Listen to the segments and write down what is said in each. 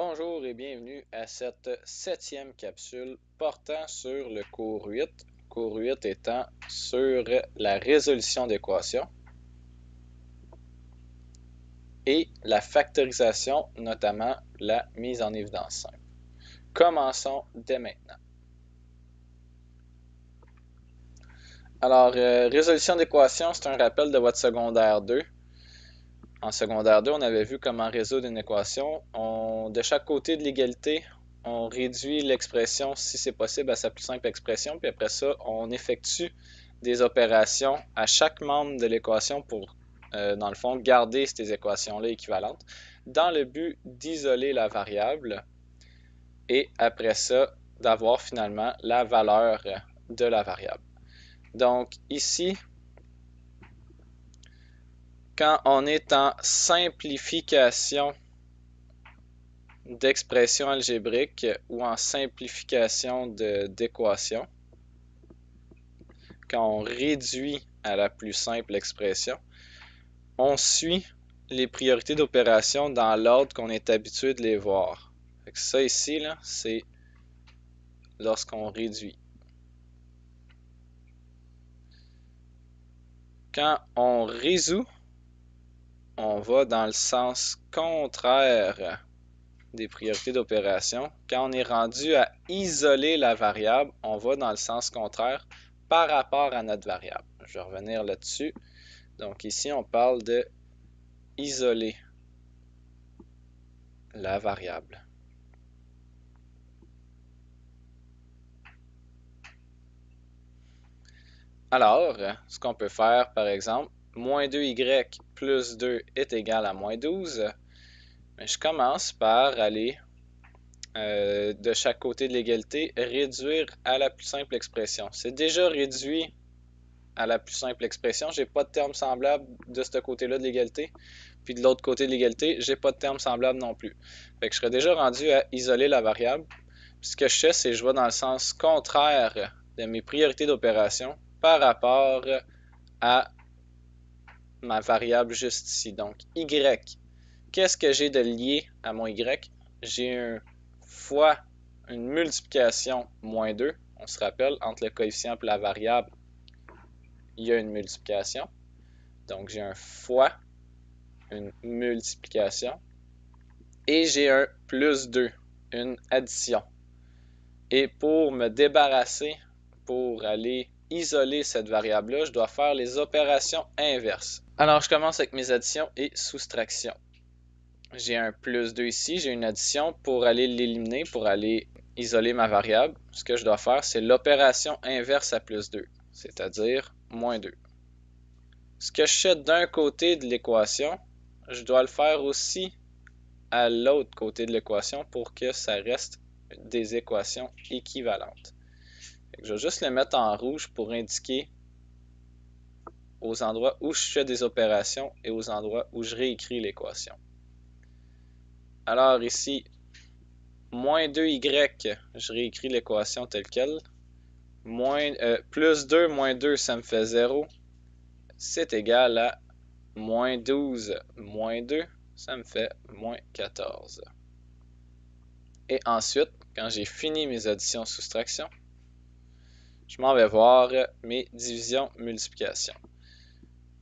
Bonjour et bienvenue à cette 7e capsule portant sur le cours 8. Cours 8 étant sur la résolution d'équations et la factorisation, notamment la mise en évidence simple. Commençons dès maintenant. Alors, résolution d'équations, c'est un rappel de votre secondaire 2. En secondaire 2, on avait vu comment résoudre une équation. De chaque côté de l'égalité, on réduit l'expression, si c'est possible, à sa plus simple expression. Puis après ça, on effectue des opérations à chaque membre de l'équation pour, dans le fond, garder ces équations-là équivalentes dans le but d'isoler la variable et après ça, d'avoir finalement la valeur de la variable. Donc ici, quand on est en simplification d'expression algébrique ou en simplification d'équation, quand on réduit à la plus simple expression, on suit les priorités d'opération dans l'ordre qu'on est habitué de les voir. Fait que ça ici, c'est lorsqu'on réduit. Quand on résout, on va dans le sens contraire des priorités d'opération. Quand on est rendu à isoler la variable, on va dans le sens contraire par rapport à notre variable. Je vais revenir là-dessus. Donc ici, on parle de isoler la variable. Alors, ce qu'on peut faire, par exemple, moins 2y plus 2 est égal à moins 12. Mais je commence par aller de chaque côté de l'égalité, réduire à la plus simple expression. C'est déjà réduit à la plus simple expression. Je n'ai pas de terme semblable de ce côté-là de l'égalité. Puis de l'autre côté de l'égalité, je n'ai pas de terme semblable non plus. Fait que je serais déjà rendu à isoler la variable. Puis ce que je fais, c'est que je vais dans le sens contraire de mes priorités d'opération par rapport à ma variable juste ici. Donc, y. Qu'est-ce que j'ai de lié à mon y? J'ai un fois une multiplication moins 2. On se rappelle, entre le coefficient et la variable, il y a une multiplication. Donc, j'ai un fois une multiplication. Et j'ai un plus 2, une addition. Et pour me débarrasser, pour aller isoler cette variable-là, je dois faire les opérations inverses. Alors, je commence avec mes additions et soustractions. J'ai un plus 2 ici, j'ai une addition. Pour aller l'éliminer, pour aller isoler ma variable, ce que je dois faire, c'est l'opération inverse à plus 2, c'est-à-dire moins 2. Ce que je fais d'un côté de l'équation, je dois le faire aussi à l'autre côté de l'équation pour que ça reste des équations équivalentes. Je vais juste le mettre en rouge pour indiquer aux endroits où je fais des opérations et aux endroits où je réécris l'équation. Alors ici, moins 2y, je réécris l'équation telle quelle. Plus 2 moins 2, ça me fait 0. C'est égal à moins 12 moins 2, ça me fait moins 14. Et ensuite, quand j'ai fini mes additions-soustractions, je m'en vais voir mes divisions-multiplications.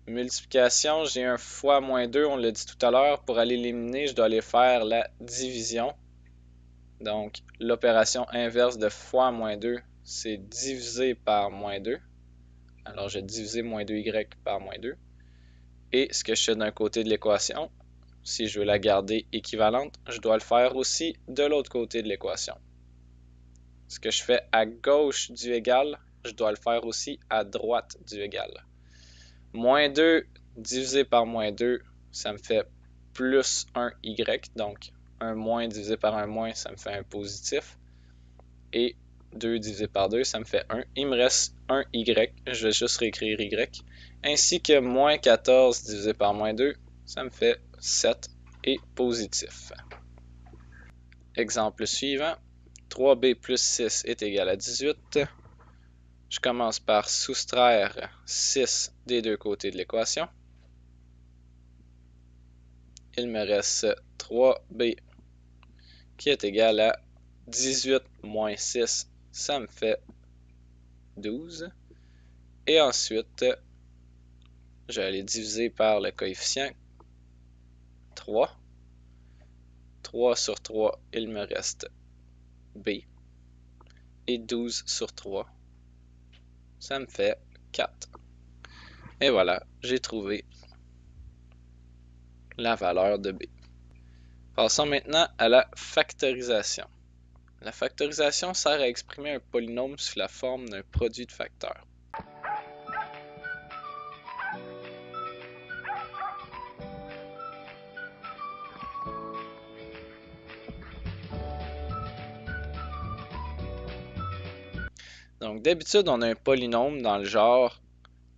Multiplication, j'ai un fois moins 2, on l'a dit tout à l'heure. Pour aller l'éliminer, je dois aller faire la division. Donc, l'opération inverse de fois moins 2, c'est diviser par moins 2. Alors, je vais diviser moins 2y par moins 2. Et ce que je fais d'un côté de l'équation, si je veux la garder équivalente, je dois le faire aussi de l'autre côté de l'équation. Ce que je fais à gauche du égal, je dois le faire aussi à droite du égal. Moins 2 divisé par moins 2, ça me fait plus 1y. Donc, un moins divisé par un moins, ça me fait un positif. Et 2 divisé par 2, ça me fait 1. Il me reste 1y. Je vais juste réécrire y. Ainsi que moins 14 divisé par moins 2, ça me fait 7 et positif. Exemple suivant. 3b plus 6 est égal à 18. Je commence par soustraire 6 des deux côtés de l'équation. Il me reste 3b qui est égal à 18 moins 6, ça me fait 12. Et ensuite, je vais aller diviser par le coefficient 3. 3 sur 3, il me reste B. Et 12 sur 3, ça me fait 4. Et voilà, j'ai trouvé la valeur de B. Passons maintenant à la factorisation. La factorisation sert à exprimer un polynôme sous la forme d'un produit de facteurs. Donc d'habitude, on a un polynôme dans le genre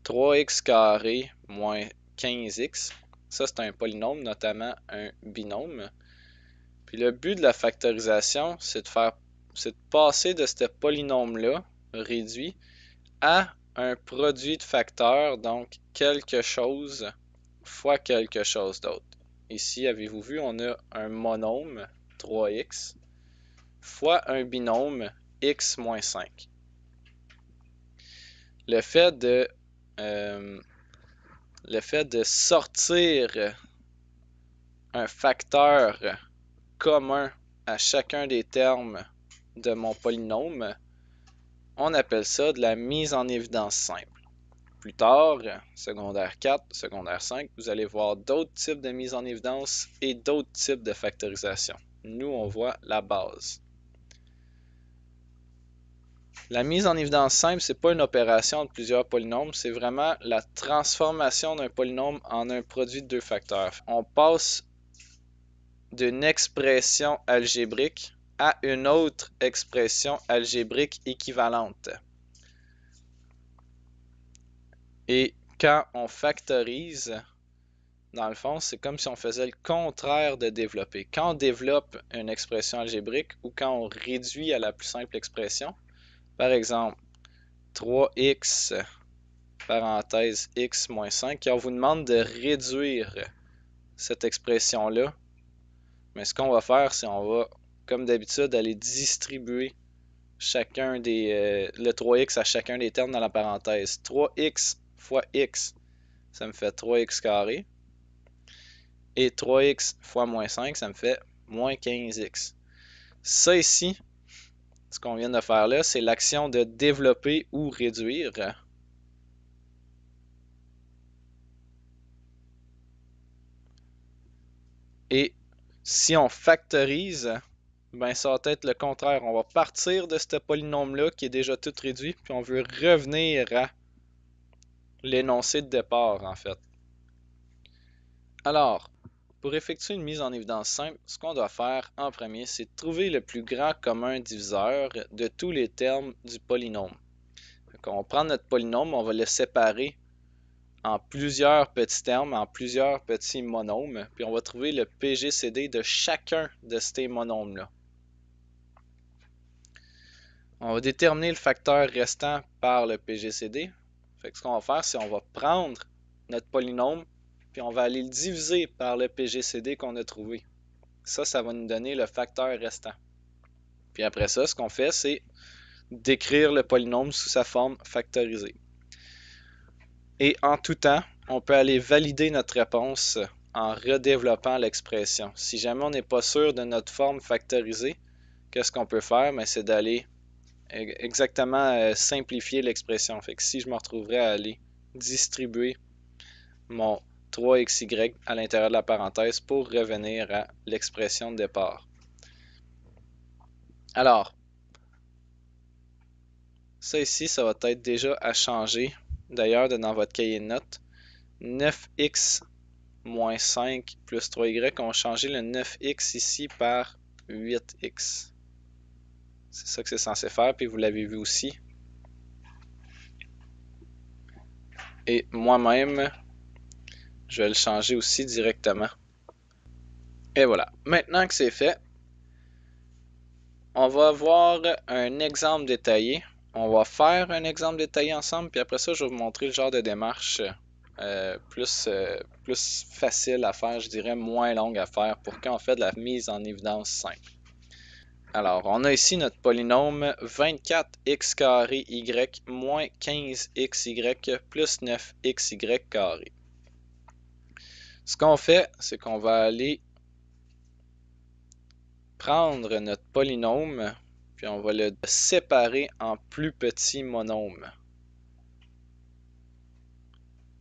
3x carré moins 15x. Ça, c'est un polynôme, notamment un binôme. Puis le but de la factorisation, c'est de passer de ce polynôme-là, réduit, à un produit de facteurs, donc quelque chose fois quelque chose d'autre. Ici, avez-vous vu, on a un monôme, 3x, fois un binôme, x moins 5. Le fait de sortir un facteur commun à chacun des termes de mon polynôme, on appelle ça de la mise en évidence simple. Plus tard, secondaire 4, secondaire 5, vous allez voir d'autres types de mise en évidence et d'autres types de factorisation. Nous, on voit la base. La mise en évidence simple, ce n'est pas une opération de plusieurs polynômes, c'est vraiment la transformation d'un polynôme en un produit de deux facteurs. On passe d'une expression algébrique à une autre expression algébrique équivalente. Et quand on factorise, dans le fond, c'est comme si on faisait le contraire de développer. Quand on développe une expression algébrique ou quand on réduit à la plus simple expression, par exemple, 3x parenthèse x moins 5, et on vous demande de réduire cette expression-là, mais ce qu'on va faire, c'est on va, comme d'habitude, aller distribuer le 3x à chacun des termes dans la parenthèse. 3x fois x, ça me fait 3x carré. Et 3x fois moins 5, ça me fait moins 15x. Ça ici, ce qu'on vient de faire là, c'est l'action de développer ou réduire. Et si on factorise, ben ça va être le contraire. On va partir de ce polynôme-là qui est déjà tout réduit, puis on veut revenir à l'énoncé de départ, en fait. Alors, pour effectuer une mise en évidence simple, ce qu'on doit faire en premier, c'est de trouver le plus grand commun diviseur de tous les termes du polynôme. Donc, on prend notre polynôme, on va le séparer en plusieurs petits termes, en plusieurs petits monômes, puis on va trouver le PGCD de chacun de ces monômes-là. On va déterminer le facteur restant par le PGCD. Fait que ce qu'on va faire, c'est qu'on va prendre notre polynôme, puis on va aller le diviser par le PGCD qu'on a trouvé. Ça va nous donner le facteur restant. Puis après ça, ce qu'on fait, c'est d'écrire le polynôme sous sa forme factorisée. Et en tout temps, on peut aller valider notre réponse en redéveloppant l'expression. Si jamais on n'est pas sûr de notre forme factorisée, qu'est-ce qu'on peut faire? C'est d'aller exactement simplifier l'expression. Fait que si je me retrouverais à aller distribuer mon 3xy à l'intérieur de la parenthèse pour revenir à l'expression de départ. Alors, ça ici, ça va être déjà à changer. D'ailleurs, dans votre cahier de notes, 9x moins 5 plus 3y, on va changer le 9x ici par 8x. C'est ça que c'est censé faire, puis vous l'avez vu aussi. Et moi-même, je vais le changer aussi directement. Et voilà. Maintenant que c'est fait, on va voir un exemple détaillé. On va faire un exemple détaillé ensemble, puis après ça, je vais vous montrer le genre de démarche plus facile à faire, je dirais moins longue à faire pour quand on fait de la mise en évidence simple. Alors, on a ici notre polynôme 24x carré y moins 15xy plus 9xy carré. Ce qu'on fait, c'est qu'on va aller prendre notre polynôme, puis on va le séparer en plus petits monômes.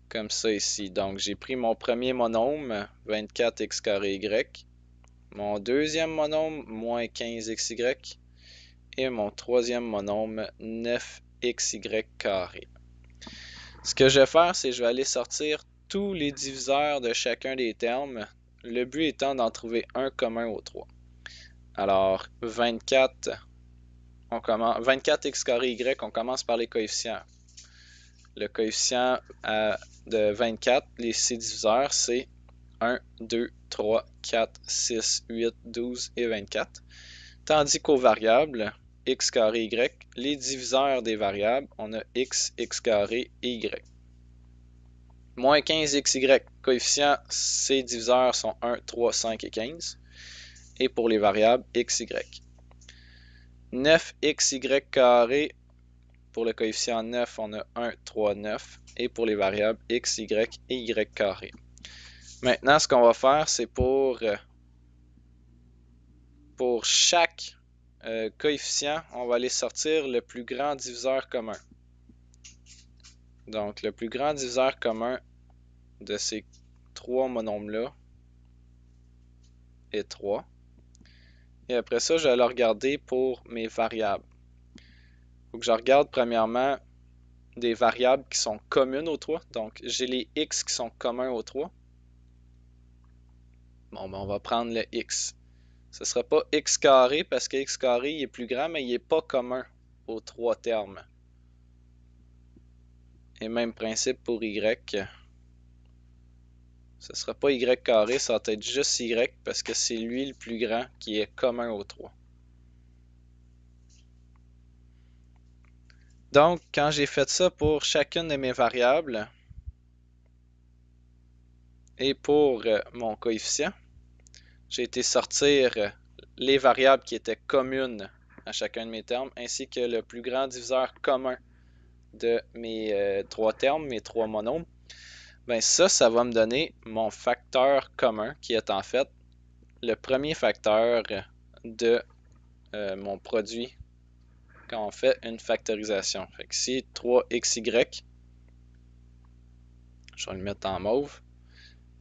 Comme ça ici. Donc, j'ai pris mon premier monôme, 24x carré y, mon deuxième monôme, moins 15xy, et mon troisième monôme, 9xy carré. Ce que je vais faire, c'est que je vais aller sortir tous les diviseurs de chacun des termes, le but étant d'en trouver un commun aux trois. Alors, 24x carré y, on commence par les coefficients. Le coefficient de 24, ses diviseurs, c'est 1, 2, 3, 4, 6, 8, 12 et 24. Tandis qu'aux variables, x carré y, les diviseurs des variables, on a x, x carré et y. Moins 15xy, coefficient, ses diviseurs sont 1, 3, 5 et 15. Et pour les variables, xy. 9xy carré, pour le coefficient 9, on a 1, 3, 9. Et pour les variables, x, y et y carré. Maintenant, ce qu'on va faire, c'est pour chaque coefficient, on va aller sortir le plus grand diviseur commun. Donc, le plus grand diviseur commun de ces trois monômes-là est 3. Et après ça, je vais le regarder pour mes variables. Il faut que je regarde premièrement des variables qui sont communes aux 3. Donc, j'ai les x qui sont communs aux 3. Bon, ben, on va prendre le x. Ce ne sera pas x carré parce que x carré il est plus grand, mais il n'est pas commun aux 3 termes. Et même principe pour y. Ce ne sera pas y carré, ça va être juste y parce que c'est lui le plus grand qui est commun aux 3. Donc, quand j'ai fait ça pour chacune de mes variables et pour mon coefficient, j'ai été sortir les variables qui étaient communes à chacun de mes termes, ainsi que le plus grand diviseur commun de mes 3 termes, mes 3 monômes. Ben ça va me donner mon facteur commun, qui est en fait le premier facteur de mon produit quand on fait une factorisation. Fait que ici, 3xy, je vais le mettre en mauve,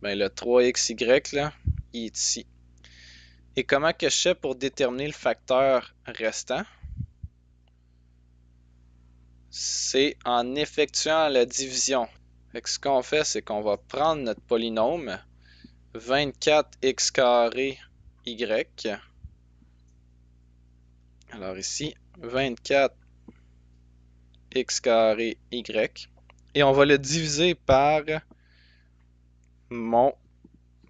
ben le 3xy, là, il est ici. Et comment que je fais pour déterminer le facteur restant? C'est en effectuant la division. Fait que ce qu'on fait, c'est qu'on va prendre notre polynôme 24x carré y. Alors ici, 24x carré y. Et on va le diviser par mon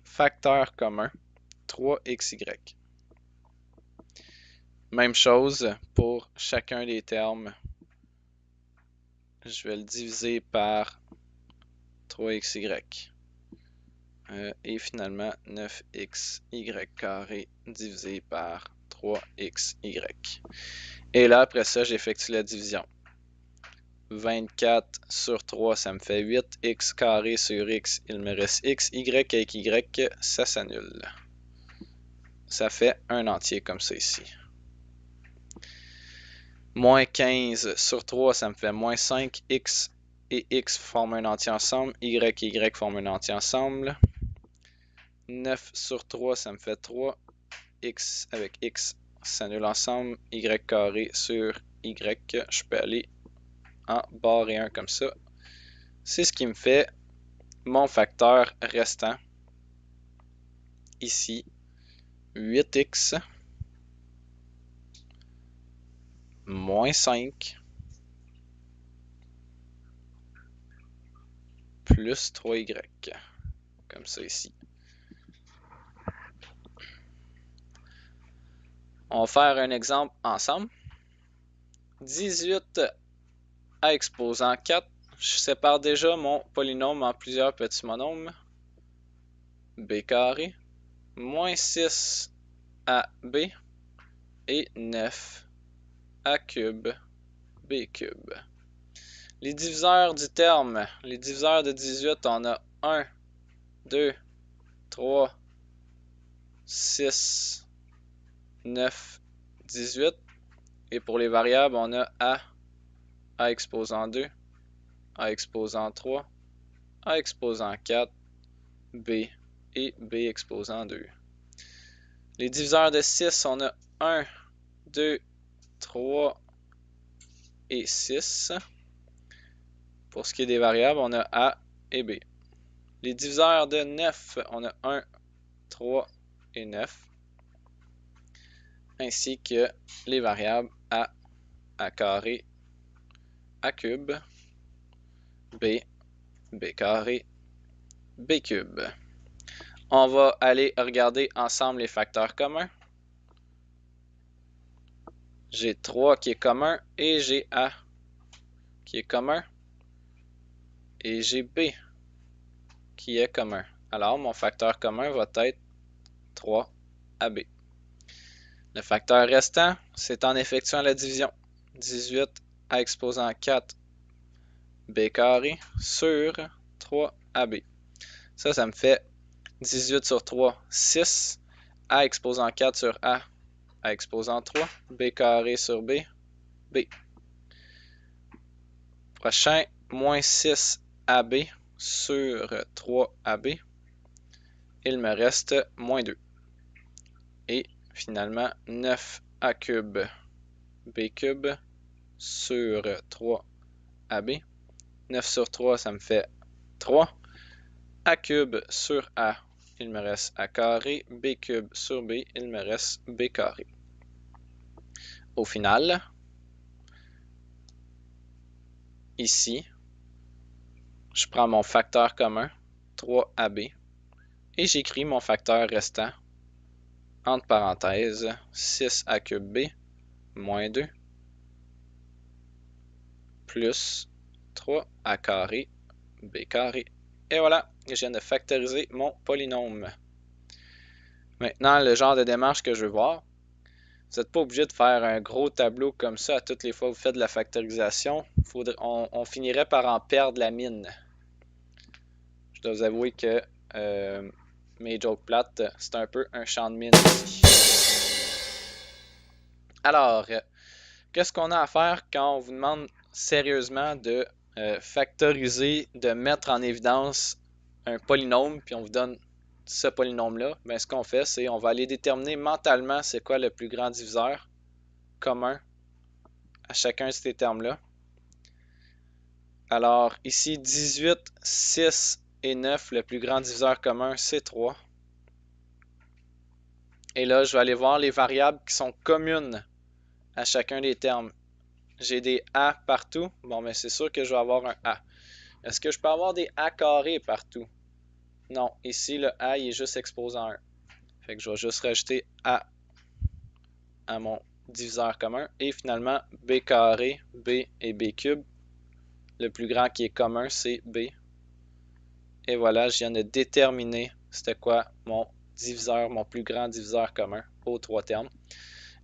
facteur commun, 3xy. Même chose pour chacun des termes. Je vais le diviser par 3xy. Et finalement, 9xy carré divisé par 3xy. Et là, après ça, j'effectue la division. 24 sur 3, ça me fait 8. X carré sur x, il me reste x. Y avec y, ça s'annule. Ça fait un entier comme ça ici. Moins 15 sur 3, ça me fait moins 5. X et x forment un entier ensemble. Y et y forment un entier ensemble. 9 sur 3, ça me fait 3. X avec x s'annule ensemble. Y carré sur y, je peux aller en barrer un comme ça. C'est ce qui me fait mon facteur restant. Ici, 8x moins 5 plus 3y. Comme ça ici. On va faire un exemple ensemble. 18 à exposant 4. Je sépare déjà mon polynôme en plusieurs petits monômes. B carré. Moins 6 à B. et 9 a cube b cube. Les diviseurs du terme, les diviseurs de 18, on a 1, 2, 3, 6, 9, 18. Et pour les variables, on a a exposant 2, a exposant 3, a exposant 4, b et b exposant 2. Les diviseurs de 6, on a 1, 2, 3 et 6. Pour ce qui est des variables, on a a et b. Les diviseurs de 9, on a 1, 3 et 9. Ainsi que les variables a carré, a cube, b, b carré, b cube. On va aller regarder ensemble les facteurs communs. J'ai 3 qui est commun et j'ai a qui est commun. Et j'ai b qui est commun. Alors, mon facteur commun va être 3ab. Le facteur restant, c'est en effectuant la division. 18 a exposant 4 b carré sur 3ab. Ça me fait 18 sur 3, 6. A exposant 4 sur a exposant 3. B carré sur b, b. Prochain, moins 6ab sur 3ab. Il me reste moins 2. Et finalement, 9a cube b cube sur 3ab. 9 sur 3, ça me fait 3. A cube sur a, il me reste a carré. B cube sur b, il me reste b carré. Au final, ici, je prends mon facteur commun, 3ab, et j'écris mon facteur restant, entre parenthèses, 6a cube b, moins 2, plus 3a carré, b carré. Et voilà, je viens de factoriser mon polynôme. Maintenant, le genre de démarche que je veux voir, vous n'êtes pas obligé de faire un gros tableau comme ça à toutes les fois que vous faites de la factorisation. On finirait par en perdre la mine. Je dois vous avouer que mes jokes plates, c'est un peu un champ de mine ici. Alors, qu'est-ce qu'on a à faire quand on vous demande sérieusement de factoriser, de mettre en évidence un polynôme, puis on vous donne ce polynôme-là? Ben, ce qu'on fait, c'est on va aller déterminer mentalement c'est quoi le plus grand diviseur commun à chacun de ces termes-là. Alors, ici, 18, 6 et 9, le plus grand diviseur commun, c'est 3. Et là, je vais aller voir les variables qui sont communes à chacun des termes. J'ai des a partout. Bon, mais c'est sûr que je vais avoir un a. Est-ce que je peux avoir des a carrés partout? Non. Ici, le a, il est juste exposant 1. Fait que je vais juste rajouter a à mon diviseur commun. Et finalement, b carré, b et b cube. Le plus grand qui est commun, c'est b. Et voilà, je viens de déterminer c'était quoi mon diviseur, mon plus grand diviseur commun aux 3 termes.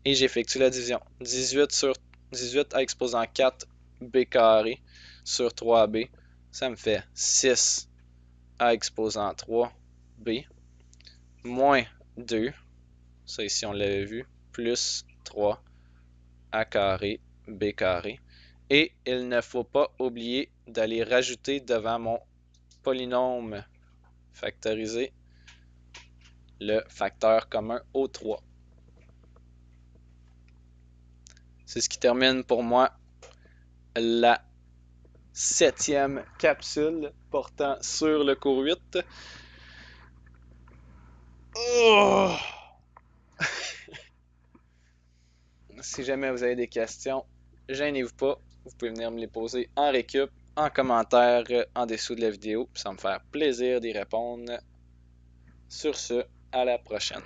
Et j'effectue la division. 18 à exposant 4 b carré sur 3b, ça me fait 6 à exposant 3 b, moins 2, ça ici on l'avait vu, plus 3 a carré b carré. Et il ne faut pas oublier d'aller rajouter devant mon polynôme factorisé le facteur commun aux 3. C'est ce qui termine pour moi la 7e capsule portant sur le cours 8. Oh! Si jamais vous avez des questions, gênez-vous pas. Vous pouvez venir me les poser en récup, en commentaire, en dessous de la vidéo. Ça va me faire plaisir d'y répondre. Sur ce, à la prochaine.